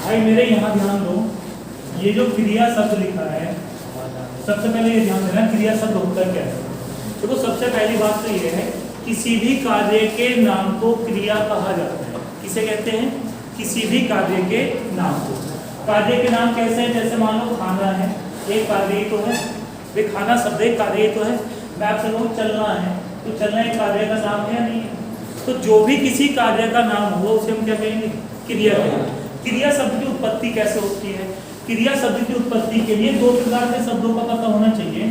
भाई मेरे यहाँ ध्यान दो, ये जो क्रिया शब्द लिखा है, सबसे पहले ये ध्यान देना क्रिया शब्द होता क्या है। देखो सबसे पहली बात तो ये है, किसी भी कार्य के नाम को क्रिया कहा जाता है। किसे कहते हैं? किसी भी कार्य के नाम को। कार्य के नाम कैसे हैं? जैसे मान लो खाना है, एक कार्य ही तो है। वे खाना शब्द एक कार्य ही तो है। मैं आपसे कहूँ चलना है, तो चलना एक कार्य का नाम है या नहीं है? तो जो भी किसी कार्य का नाम हो उसे हम क्या कहेंगे? क्रिया कहेंगे। क्रिया शब्द की उत्पत्ति कैसे होती है? क्रिया शब्द की उत्पत्ति के लिए दो प्रकार के शब्दों का पता होना चाहिए।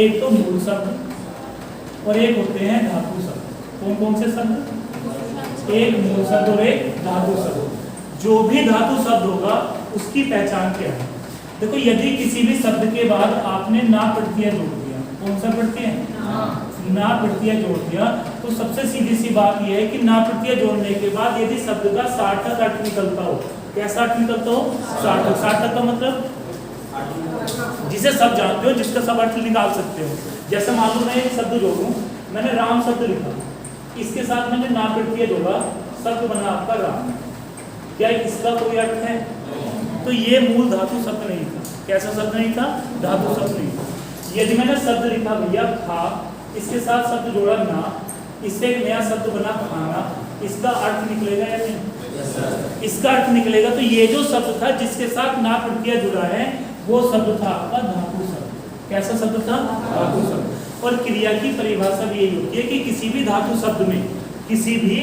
एक तो मूल शब्द और एक होते हैं धातु शब्द। कौन कौन से शब्द? एक मूल शब्द और एक धातु शब्द। जो भी धातु शब्द होगा उसकी पहचान क्या है? देखो यदि किसी भी शब्द के बाद आपने ना प्रत्यय जोड़ दिया, कौन सा प्रत्यय? ना प्रत्यय जोड़ दिया, तो सबसे सीधी सी बात यह है कि ना प्रत्यय जोड़ने के बाद यदि शब्द का सार्थक अर्थ निकलता हो, कैसा अर्थ निकलता हो? सार्थक। सार्थक का मतलब जिसे सब जानते हो, जिसका सब अर्थ निकाल सकते हो। जैसे मान लो मैं एक शब्द जोड़ूं, मैंने राम शब्द लिखा, इसके साथ मैंने ना प्रत्यय जोड़ा, शब्द बना आपका राम। क्या इसका कोई अर्थ है? तो ये मूल धातु शब्द नहीं था। कैसा शब्द नहीं था? धातु शब्द नहीं था। यदि मैंने शब्द लिखा भैया खा, इसके साथ शब्द जोड़ा ना, इससे एक नया शब्द बना खाना, इसका अर्थ निकलेगा या नहीं? इसका अर्थ निकलेगा। तो ये जो शब्द था जिसके साथ ना प्रत्यय जुड़ा है वो शब्द था आपका धातु शब्द। कैसा शब्द था? धातु शब्द। और क्रिया की परिभाषा भी यही होती है कि किसी भी धातु शब्द में, किसी भी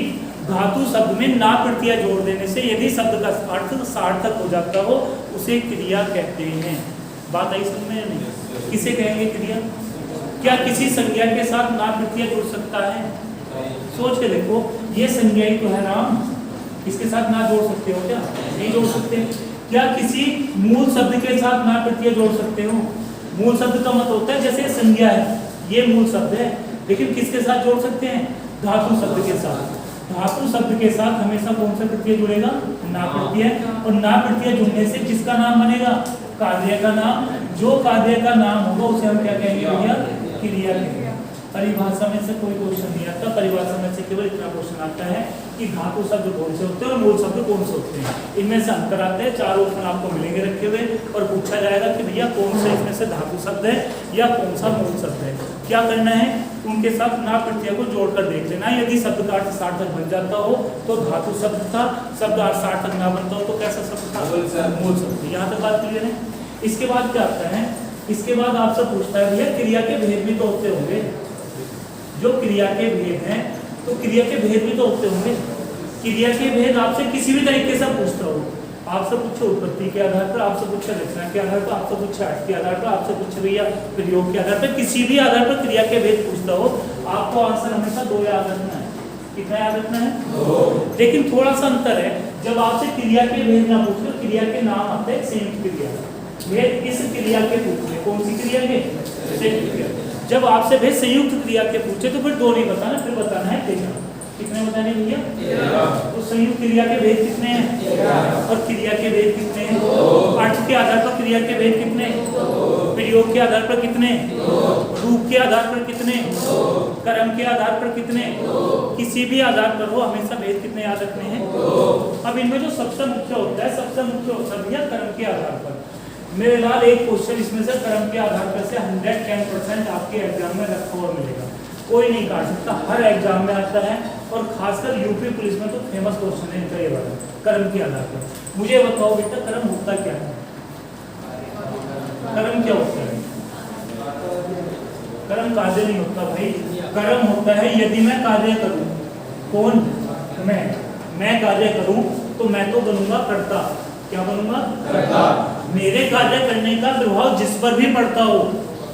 धातु शब्द में ना प्रत्यय जोड़ देने से यदि शब्द का अर्थ सार्थक हो जाता हो उसे क्रिया कहते हैं। बात आई समझ में नहीं? किसे कहेंगे क्रिया? क्या किसी संज्ञा के साथ ना प्रत्यय जुड़ सकता है? सोच के देखो, ये संज्ञा ही तो है राम, इसके साथ ना जोड़ सकते हो क्या? नहीं जोड़ सकते। क्या किसी मूल शब्द के साथ ना प्रत्यय जोड़ सकते हो? मूल शब्द का मतलब होता है जैसे संज्ञा है, ये मूल शब्द है, लेकिन किसके साथ जोड़ सकते हैं? धातु शब्द के साथ। धातु शब्द के साथ हमेशा कौन सा प्रत्यय जुड़ेगा? ना प्रत्यय। और ना प्रत्यय जुड़ने से किसका नाम बनेगा? कार्य का नाम। जो कार्य का नाम होगा उसे हम क्या कहेंगे भैया? क्रिया कहेंगे। परिभाषा में से कोई क्वेश्चन नहीं आता। परिभाषा में से केवल इतना क्वेश्चन आता है कि धातु शब्द कौन से होते हैं और मूल शब्द कौन से होते हैं। इनमें से अंतर आते हैं, चार ऑप्शन आपको मिलेंगे रखे हुए और पूछा जाएगा कि भैया कौन सा इसमें से धातु शब्द है या कौन सा मूल शब्द है। क्या करना है? उनके साथ ना प्रत्यय को जोड़कर देख लेना। यदि शब्द का अर्थ सार्थक बन जाता हो तो धातु शब्द था, शब्द अर्थ सार्थक ना बनता हो तो कैसा शब्द था? मूल शब्द। यहाँ तक बात क्लियर है? इसके बाद क्या आता है? इसके बाद आपसे पूछता है भैया क्रिया के भेद भी तो होते होंगे। जो क्रिया के भेद हैं तो क्रिया के भेद भी तो होते होंगे। क्रिया के भेद आपसे किसी भी तरीके से पूछता हो, आपसे पूछे उत्पत्ति के आधार पर, आपसे पूछे रचना के आधार पर, आपसे पूछे अर्थ के आधार पर, आपसे पूछे भैया प्रयोग के आधार पर, किसी भी आधार पर क्रिया के भेद पूछता हो, आपको आंसर हमेशा दो याद रखना है। कितना याद रखना है? लेकिन थोड़ा सा अंतर है, जब आपसे क्रिया के भेद ना पूछे तो क्रिया के नाम आते हैं संयुक्त क्रिया। भेद किस क्रिया के पूछे? कौन सी क्रिया के? संयुक्त क्रिया। जब आपसे भेद संयुक्त क्रिया के पूछे तो फिर दो नहीं बताना, फिर बताना है 13। कितने बताने भैया? 13। तो संयुक्त क्रिया के भेद कितने हैं? 13। और क्रिया के भेद कितने हैं? अर्थ के आधार पर क्रिया के भेद कितने? प्रयोग के आधार पर कितने? रूप के आधार पर कितने? कर्म के आधार पर कितने? किसी भी आधार पर हो हमेशा भेद कितने याद रखने हैं? अब इनमें जो सबसे मुख्य होता है, सबसे मुख्य होता है भैया कर्म के आधार पर। मेरे लाल एक क्वेश्चन इसमें से कर्म के आधार पर से 110% आपके एग्जाम में रखा हुआ मिलेगा, कोई नहीं काट सकता। हर एग्जाम में आता है और खासकर यूपी पुलिस में तो फेमस क्वेश्चन है इनका ये वाला, कर्म के आधार पर। मुझे बताओ बेटा कर्म होता क्या है? कर्म क्या होता है? कर्म कार्य नहीं होता भाई। कर्म होता है यदि मैं कार्य करूं। कौन? मैं कार्य करूं तो मैं तो बनूंगा कर्ता। क्या बनूंगा? कर्ता। मेरे कार्य करने का प्रभाव जिस पर भी पड़ता हो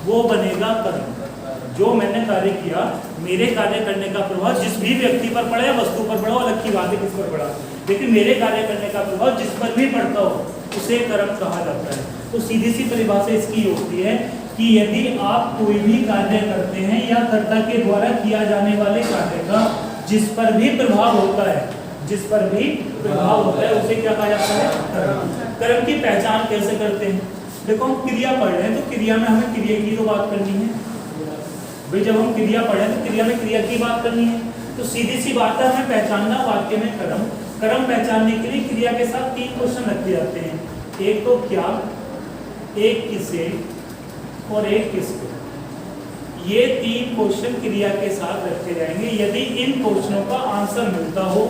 वो बनेगा कर्म। जो मैंने कार्य किया, मेरे कार्य करने का प्रभाव जिस भी व्यक्ति पर पड़ा या वस्तु पर पड़ा, अलग की बात है किस पर पड़ा, लेकिन मेरे कार्य करने का प्रभाव जिस पर भी पड़ता हो उसे कर्म कहा जाता है। तो सीधी सी परिभाषा इसकी होती है कि यदि आप कोई भी कार्य करते हैं या कर्ता के द्वारा किया जाने वाले कार्य का जिस पर भी प्रभाव होता है, जिस पर भी प्रभाव होता है उसे क्या कहा जाता है? कर्म। कर्म की पहचान कैसे करते हैं? देखो हम क्रिया पढ़ रहे हैं तो क्रिया में हमें क्रिया की तो बात करनी है भाई। जब हम क्रिया पढ़े तो क्रिया में क्रिया की बात करनी है, तो सीधी सी बात है हमें पहचानना वाक्य में कर्म। क्रम पहचानने के लिए क्रिया के साथ 3 क्वेश्चन रखे जाते हैं, एक तो क्या, एक किसे और एक किसको। ये 3 क्वेश्चन क्रिया के साथ रखे जाएंगे। यदि इन क्वेश्चनों का आंसर मिलता हो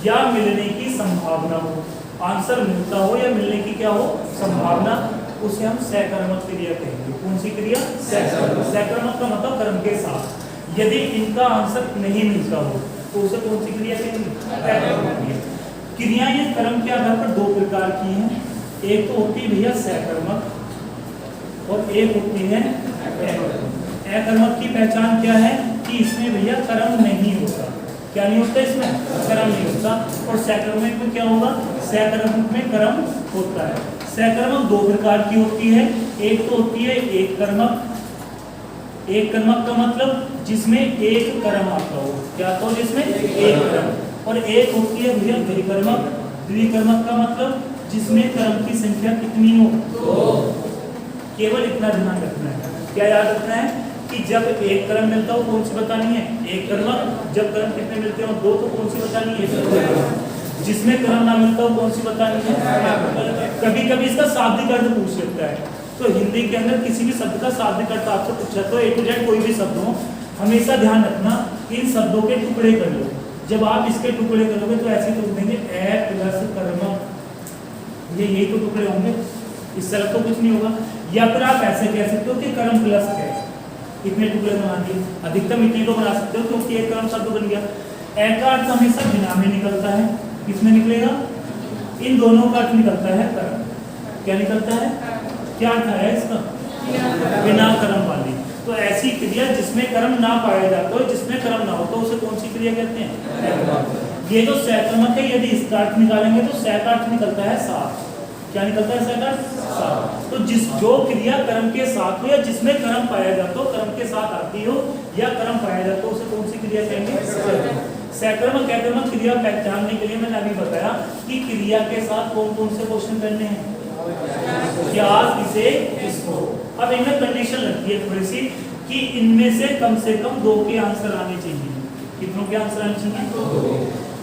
या मिलने की संभावना हो, आंसर मिलता हो या मिलने की क्या हो, संभावना, उसे हम सहकर्मक क्रिया कहेंगे। कौन सी क्रिया? सहकर्मक का मतलब कर्म के साथ। यदि इनका आंसर नहीं मिलता हो तो उसे कौन सी क्रिया कहेंगे? क्रियाएं ये कर्म के आधार पर 2 प्रकार की हैं। एक तो होती है भैया सहकर्मक और एक होती है अकर्मक। अकर्मक की पहचान क्या है कि इसमें भैया कर्म नहीं होता। क्या नहीं होता? इसमें कर्म नहीं होता। और सहकर्मक में क्या होगा? सहकर्मक में कर्म होता है। सहकर्मक 2 प्रकार की होती है। एक तो होती है एक कर्मक। एक कर्मक का मतलब जिसमें एक कर्म आता हो। क्या तो जिसमें एक कर्म। और एक होती है भैया द्विकर्मक। द्विकर्मक का मतलब जिसमें कर्म की संख्या कितनी हो? 2। केवल इतना ध्यान रखना है। क्या याद रखना है कि जब एक कर्म मिलता हो कौन सी बतानी है? एक कर्मक। जब कर्म कितने मिलते हो? 2, तो कौन सी बतानी है? जिसमें कर्म ना मिलता हो कौन सी बतानी है? कभी कभी इसका शाब्दिक अर्थ पूछ सकता है। तो हिंदी के अंदर किसी भी शब्द का शाब्दिक अर्थ आपसे पूछा तो A to Z कोई भी शब्द हो, हमेशा ध्यान रखना इन शब्दों के टुकड़े कर लो। जब आप इसके टुकड़े करोगे तो ऐसे तो देंगे ए प्लस कर्मक, ये यही तो टुकड़े होंगे, इस तरह तो कुछ नहीं होगा। या फिर आप ऐसे कह सकते हो कि कर्म प्लस है, इतने टुकड़े बना दिए। अधिकतम इतने तो बना सकते हो क्योंकि एक कर्म शब्द बन गया। ए का अर्थ हमेशा बिना में निकलता है। किसमें निकलेगा? इन दोनों का अर्थ निकलता है कर्म। क्या निकलता है? क्या अर्थ है इसका? बिना कर्म वाली। तो ऐसी क्रिया जिसमें कर्म ना पाया जाता हो, जिसमें कर्म ना हो, तो उसे कौन सी क्रिया कहते हैं? ये जो सहकर्मक है, यदि इसका अर्थ निकालेंगे तो सह का अर्थ निकलता है साथ। क्या निकलता है? सह का साथ। तो जो क्रिया कर्म के साथ हो या जिसमें कर्म पाया जाता हो, कर्म के साथ आती हो या कर्म पाया जाता हो, उसे कौन सी क्रिया कहेंगे? सहकर्मक। अकर्मक क्रिया पहचानने के लिए मैंने अभी बताया कि क्रिया के साथ कौन कौन से क्वेश्चन करने हैं? क्या, किसे, किसको। अब इनमें कंडीशन लगती है थोड़ी सी कि इनमें से कम 2 के आंसर आने चाहिए। कितनों के आंसर आने चाहिए? 2।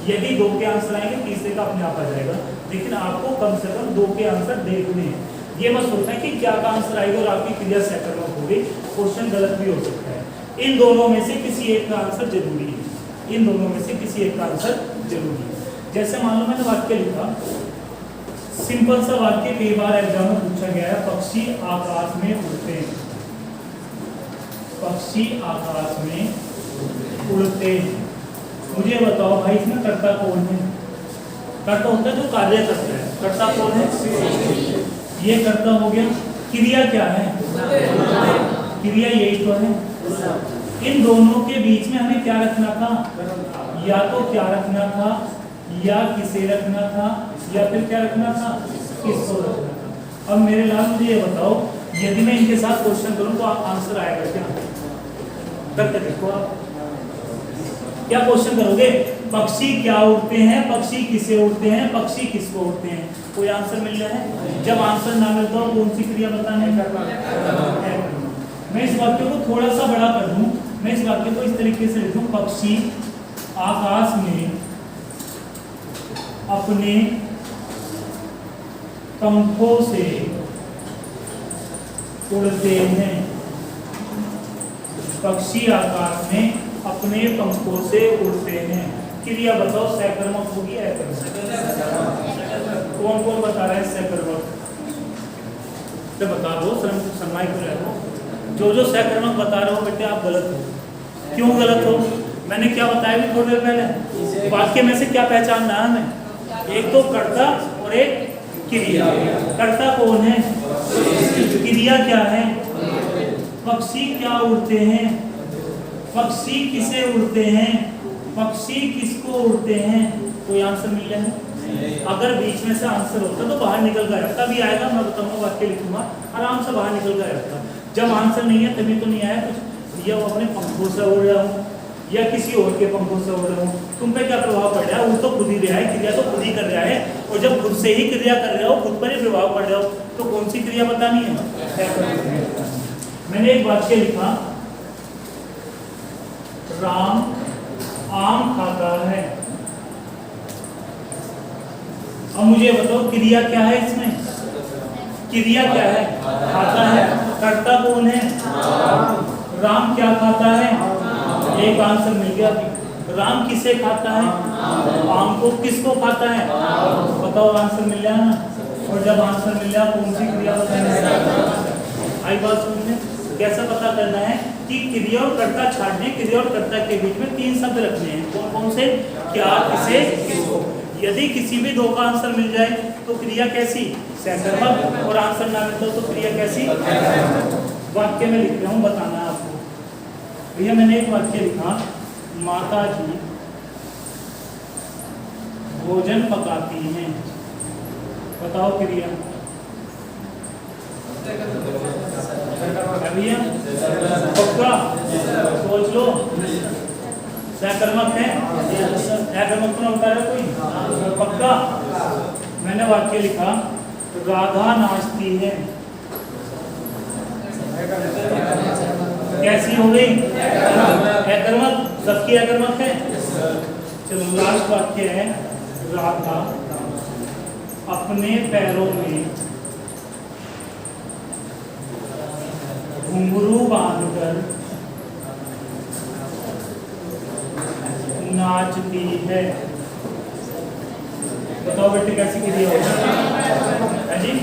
यदि 2 के आंसर आएंगे तीसरे का अपने आप आ जाएगा, लेकिन आपको कम से कम 2 के आंसर देखने हैं। ये मत सोचना है कि क्या का आंसर आएगा और आपकी क्रिया सहकर्मक होगी। क्वेश्चन गलत भी हो सकता है। इन दोनों में से किसी एक का आंसर जरूरी है। इन दोनों में से किसी एक का आंसर जरूरी है। जैसे मान लो मैंने वाक्य लिखा, सिंपल सा वाक्य, कई बार एग्जाम में पूछा गया है, पक्षी आकाश में उड़ते हैं। पक्षी आकाश में उड़ते हैं। मुझे बताओ भाई इसमें कर्ता कौन है? कर्ता होता है जो कार्य करता है। कर्ता कौन है? ये कर्ता हो गया। क्रिया क्या है? क्रिया यही तो है। इन दोनों के बीच में हमें क्या रखना था? या तो क्या रखना था, या किसे रखना था, या फिर क्या रखना था? किसको रखना था। अब मेरे लाल मुझे ये बताओ, यदि मैं इनके साथ क्वेश्चन करूं तो आंसर आएगा क्या? करके देखो आप। क्या क्वेश्चन करोगे? पक्षी क्या उड़ते हैं, पक्षी किसे उड़ते हैं, पक्षी किसको उड़ते हैं। कोई आंसर मिल रहा है? जब आंसर ना मिलता हो कौन सी क्रिया बताने? मैं इस वाक्य को थोड़ा सा बड़ा कर दूं। मैं इस वाक्य को इस तरीके से लिखूं, पक्षी आकाश में अपने पंखों से उड़ते हैं। पक्षी आकाश में अपने पंखों से उड़ते हैं। क्रिया बताओ, सहकर्मक होगी अकर्मक? कौन कौन बता रहा है सहकर्मक? तो बता दो, शर्माई क्यों रहे हो? जो सहकर्मक बता रहे हो बेटे आप गलत हो। क्यों गलत हो? मैंने क्या बताया भी थोड़ी देर पहले, वाक्य में से क्या पहचानना है हमें? एक तो कर्ता और एक क्रिया। कर्ता कौन है? क्रिया क्या है? पक्षी क्या उड़ते हैं? पक्षी किसे उड़ते हैं? पक्षी किसको उड़ते हैं? कोई आंसर मिल रहा है? अगर बीच में से आंसर होता तो बाहर निकल गया, तभी आएगा। मैं बताऊंगा, वाक्य लिखूंगा, आराम से बाहर निकल गया। जब आंसर नहीं है तभी तो नहीं आया कुछ। या अपने पंखों से उड़ रहा हूँ या किसी और के पंखों से उड़ रहा हूँ, तुम पे क्या प्रभाव पड़ रहा है? उड़ तो खुद ही रहा है, क्रिया तो खुद ही कर रहा है। और जब खुद से ही क्रिया कर रहे हो, खुद पर ही प्रभाव पड़ रहा हो, तो कौन सी क्रिया बतानी है? मैंने एक वाक्य लिखा, राम आम खाता है। अब मुझे बताओ क्रिया क्या है इसमें? क्रिया क्या है? खाता है। कर्ता कौन है? राम क्या खाता है? एक आंसर मिल गया। राम किसे खाता है? आम को। किसको खाता है? बताओ, आंसर मिल गया ना। और जब आंसर मिल गया कौन सी क्रिया बताएंगे? आई बात समझ में? कैसा पता करना है कि क्रिया और कर्ता छाड़ने, क्रिया और कर्ता के बीच में 3 शब्द रखने हैं। कौन कौन से? क्या, किसे, किसको। यदि किसी भी 2 का आंसर मिल जाए तो क्रिया कैसी? सहकर्मक। और आंसर ना मिलता तो क्रिया कैसी? वाक्य में लिख रहा हूँ, बताना है आपको। भैया मैंने एक वाक्य लिखा, माता जी भोजन पकाती हैं। बताओ क्रिया भैया पक्का? सोच लो। सहकर्मक है? सहकर्मक तो ना बता रहे कोई? पक्का? मैंने वाक्य लिखा, राधा नाचती है। कैसी हो गई? अकर्मक। सबकी अकर्मक है। चलो लास्ट वाक्य है, राधा अपने पैरों में घुंघरू बांधकर नाचती है। बताओ बेटे कैसी क्रिया है जी?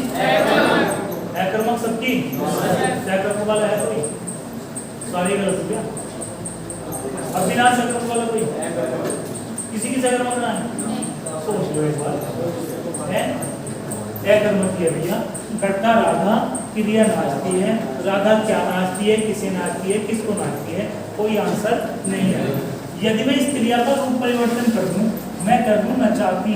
अकर्मक सबकी। सहकर्मक वाला है कोई? सारी गलत हो गया। अविनाश सहकर्मक वाला कोई? किसी की सहकर्मक ना है? सोच लो एक बार। है अकर्मक है भैया। कर्ता राधा, क्रिया नाचती है। राधा क्या नाचती है? किसे नाचती है? किसको नाचती है? कोई आंसर नहीं है। यदि मैं इस क्रिया का रूप परिवर्तन कर दूं, मैं कर दूं नचाती।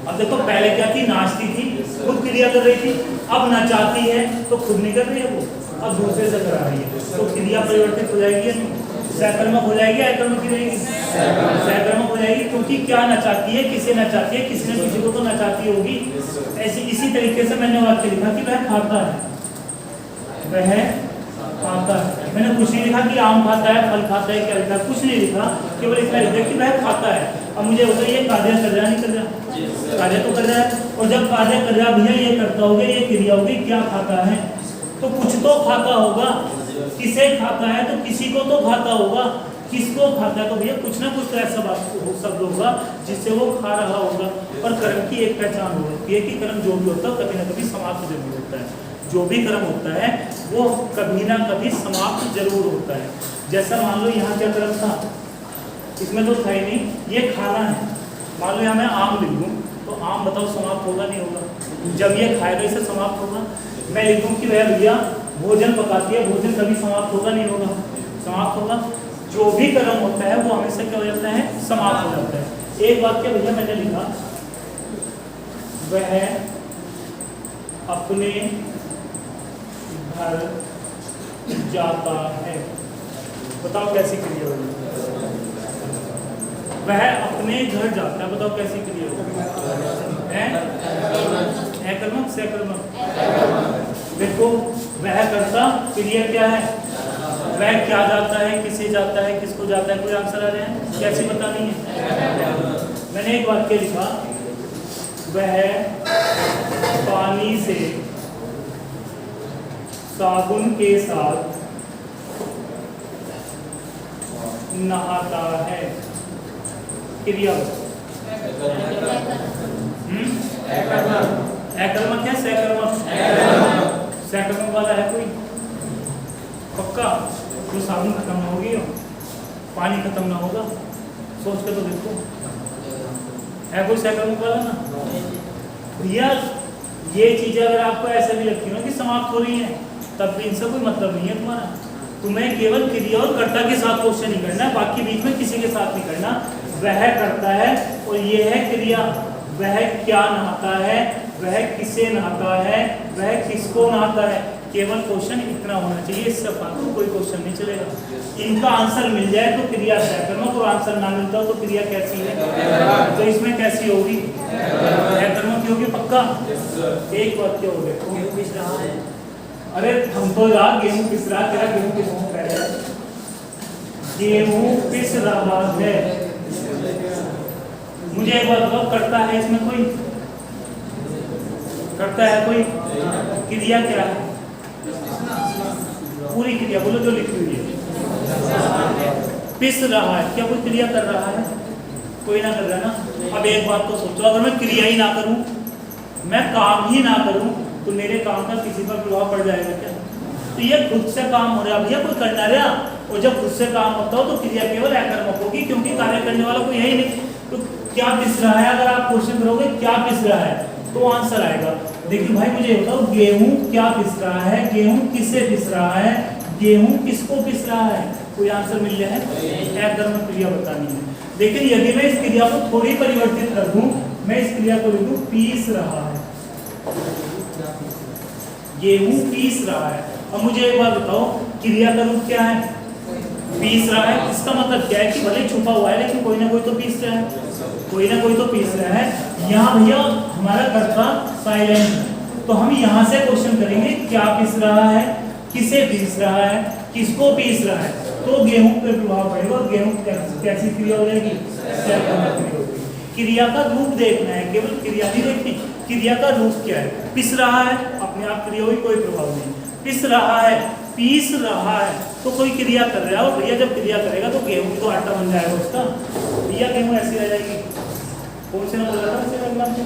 अब देखो पहले क्या थी? नाचती थी, खुद क्रिया कर रही थी। अब नचाती है तो खुद नहीं कर रही है वो, अब दूसरे से करा रही है। तो क्रिया परिवर्तित हो जाएगी, सहकर्मक हो जाएगी, अकर्मक की रहेगी? सहकर्मक हो जाएगी, क्योंकि क्या नचाती है? किसे नचाती है? किसी न किसी को तो नचाती होगी। ऐसी इसी तरीके से मैंने वाक्य लिखा कि वह खाता है। वह खाता है। मैंने कुछ नहीं लिखा कि आम खाता है, फल खाता है, क्या लिखा? कुछ नहीं लिखा, केवल इतना लिखा कि वह खाता है। अब मुझे बताइए कार्य कर रहा नहीं कर रहा? कार्य तो कर रहा है। और जब कार्य कर रहा भैया, ये करता होगा, ये क्रिया होगी, क्या खाता है? तो कुछ तो खाता होगा। किसे खाता है? तो किसी को तो खाता होगा। किसको खाता है? तो भैया कुछ ना कुछ तो ऐसा शब्द होगा जिससे वो खा रहा होगा। पर कर्म की एक पहचान होती है कि कर्म जो भी होता है कभी ना कभी समाप्त जरूर होता है। जो भी कर्म होता है वो कभी ना कभी समाप्त जरूर होता है। जैसा मान लो यहाँ क्या कर्म था, इसमें तो था ही नहीं, ये खाना है। मान लो यहाँ मैं आम लिख दूँ तो आम बताओ समाप्त होगा नहीं होगा? जब ये खाएगा इसे समाप्त होगा। मैं लिख दूँ कि वह भैया भोजन पकाती है, भोजन कभी समाप्त होगा नहीं होगा? समाप्त होगा। जो भी कर्म होता है वो हमेशा क्या हो जाता है? समाप्त हो जाता है। एक वाक्य भैया मैंने लिखा, वह अपने घर जाता है। बताओ कैसी क्रिया होगी? वह अपने घर जाता है। बताओ कैसी क्रिया होगी? अकर्मक सहकर्मक? देखो वह करता, क्रिया क्या है? वह क्या जाता है? किसे जाता है? किसको जाता है? कोई आंसर आ रहे हैं? कैसे बतानी है? मैंने एक वाक्य लिखा, वह पानी से साबुन के साथ नहाता है। क्रिया अकर्मक है? सहकर्मक? सहकर्मक वाला है कोई? पक्का? जो साबुन खत्म ना होगी, पानी खत्म ना होगा, सोच के तो देखो। है कोई सहकर्मक वाला ना? भैया ये चीजें अगर आपको ऐसा भी लगती है कि समाप्त हो रही है, तब भी इनसे कोई मतलब नहीं है तुम्हारा। तुम्हें केवल क्रिया और कर्ता के साथ क्वेश्चन नहीं करना, बाकी बीच में किसी के साथ नहीं करना। वह करता है और ये है क्रिया। वह क्या नहाता है? वह किसे नहाता है? वह किसको नहाता है? केवल क्वेश्चन इतना होना चाहिए, इससे फालतू कोई क्वेश्चन नहीं चलेगा। इनका आंसर मिल जाए तो क्रिया सहकर्मक, और आंसर ना मिलता हो तो क्रिया कैसी है? तो इसमें कैसी होगी? सहकर्मक की होगी। पक्का? एक वाक्य हो गया, गेहूं पिस रहा है। अरे हम तो यार गेहूं पिस रहा, तेरा गेहूं पिस रहा है। गेहूं पिस रहा है। मुझे एक बात बताओ, करता है इसमें कोई? करता है कोई? क्रिया क्या है? पूरी क्रिया बोलो जो लिखी हुई है। पिस रहा है, क्या कोई क्रिया कर रहा है? कोई ना कर रहा है ना। अब एक बात तो सोचो, अगर मैं क्रिया ही ना करूं, मैं काम ही ना करूं, तो मेरे काम का किसी पर प्रभाव पड़ जाएगा क्या? तो ये खुद से काम हो रहा है भैया, कोई करना रहा। और जब खुद से काम होता हो तो क्रिया केवल अकर्मक होगी, क्योंकि कार्य करने वाला कोई है ही नहीं। तो क्या पिस रहा है, अगर आप क्वेश्चन करोगे क्या पिस रहा है तो आंसर आएगा। देखिए भाई मुझे बताओ, गेहूं क्या पिस रहा है, गेहूं किससे पिस रहा है, गेहूं किसको पिस रहा है? कोई आंसर मिल जाए? अकर्मक क्रिया बतानी है। लेकिन यदि मैं इस क्रिया को थोड़ी परिवर्तित कर दूं, मैं इस क्रिया को लिख दूं पीस रहा है, गेहूं पीस रहा है। अब मुझे एक बात बताओ, क्रिया का रूप क्या है? पीस रहा है। इसका मतलब क्या है कि भले छुपा हुआ है लेकिन कोई ना कोई तो पीस रहा है, कोई ना कोई तो पीस रहा है। यहाँ भैया हमारा कर्ता साइलेंट है, तो हम यहाँ से क्वेश्चन करेंगे क्या पीस रहा है, किसे पीस रहा है, किसको पीस रहा है, तो गेहूं पर प्रभाव पड़ेगा। और गेहूं कैसी क्रिया हो जाएगी? क्रिया का रूप देखना है, केवल क्रिया नहीं देखनी, क्रिया का रूप क्या है। पिस रहा है, अपने आप क्रिया हुई, कोई प्रभाव नहीं। पिस रहा है, पीस रहा है, तो कोई क्रिया कर रहा है। और भैया जब क्रिया करेगा तो गेहूं तो आटा बन जाएगा उसका, भैया गेहूं ऐसी रह जाएगी। कौन से ना बोला था इसे एग्जाम्पल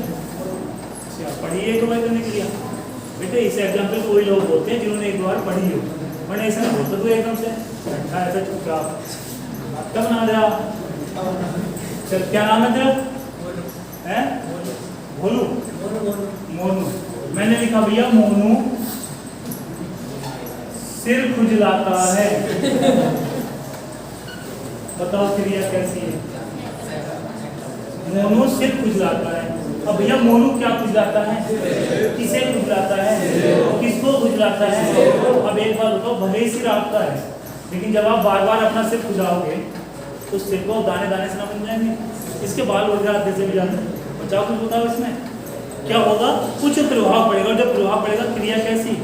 पढ़िए एक बार करने क्रिया बेटे। इस एग्जाम्पल कोई लोग बोलते हैं जिन्होंने एक बार पढ़ी हो, मैंने ऐसा नहीं बोलता तू एकदम से ऐसा चुपचाप क्या बना रहा। चल क्या नाम है तेरा? है भोलू? मोनू। मैंने लिखा भैया मोनू सिर खुजलाता है। बताओ क्रिया कैसी है? मोनू सिर खुजलाता है। अब भैया मोनू क्या खुजलाता है? किसे खुजलाता है? किसको खुजलाता है? अब एक बात बताओ, भले ही सिर आपका है लेकिन जब आप बार बार अपना सिर खुजाओगे तो सिर को दाने दाने से ना बन जाएंगे, इसके बाल वगैरह से भी जाते। बचाओ कुछ बताओ इसमें क्या होगा? कुछ प्रभाव पड़ेगा। जब प्रभाव पड़ेगा क्रिया कैसी?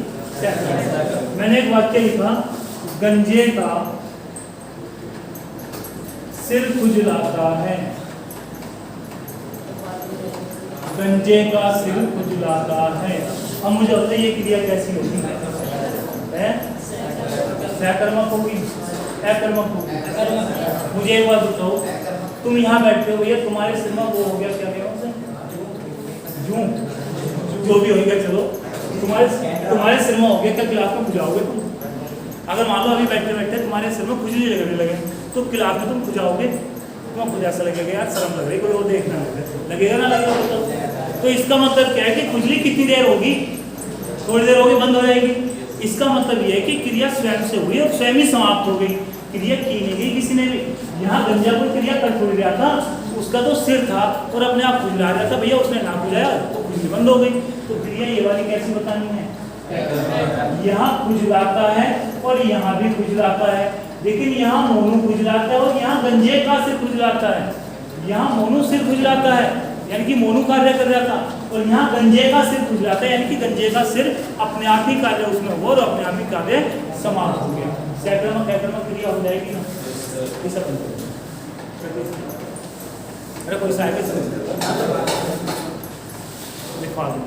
मैंने एक वाक्य लिखा, गंजे का सिर खुजलाता है, गंजे का सिर खुजलाता है। अब मुझे बताइए ये क्रिया कैसी होगी? सकर्मक होगी, अकर्मक होगी। मुझे एक बात बताओ, तुम यहाँ बैठे हो भैया, तुम्हारे सिर में वो हो गया क्या कहते हैं जूं, जो भी हो गया, चलो तुम्हारे सिर में हो गया, क्या क्लास में खुजाओगे तुम? अगर मान लो अभी बैठे बैठे तुम्हारे सिर में खुजली लगने लगे तो क्लास में तुम खुजाओगे? तुम्हें खुद ऐसा लगेगा यार शर्म लग रही, कोई और देखना लगेगा ना लगेगा। तो इसका मतलब क्या है कि खुजली कितनी देर होगी? थोड़ी देर होगी, बंद हो जाएगी। इसका मतलब ये है कि क्रिया स्वयं से हुई और स्वयं ही समाप्त हो गई, क्रिया की नहीं गई किसी ने भी। यहाँ गंजा को क्रिया कर थोड़ी रहा था, उसका तो सिर था और अपने आप खुजला रहा था, भैया उसने ना खुजाया तो खुजली बंद हो गई। तो क्रिया ये वाली कैसी बतानी है? यहाँ खुजलाता है और यहाँ भी खुजलाता है, लेकिन यहाँ मोनू खुजलाता है और यहाँ गंजे का सिर खुजलाता है। यहाँ मोनू सिर खुजलाता है यानी कि मोनू कार्य कर रहा था, और यहाँ गंजे का सिर खुजलाता है यानी कि गंजे का सिर अपने आप ही कार्य उसमें हुआ और अपने आप ही कार्य समाप्त हो गया। सकर्मक अकर्मक क्रिया हो जाएगी ना? अरे कोई साइकिल लिखवा दो।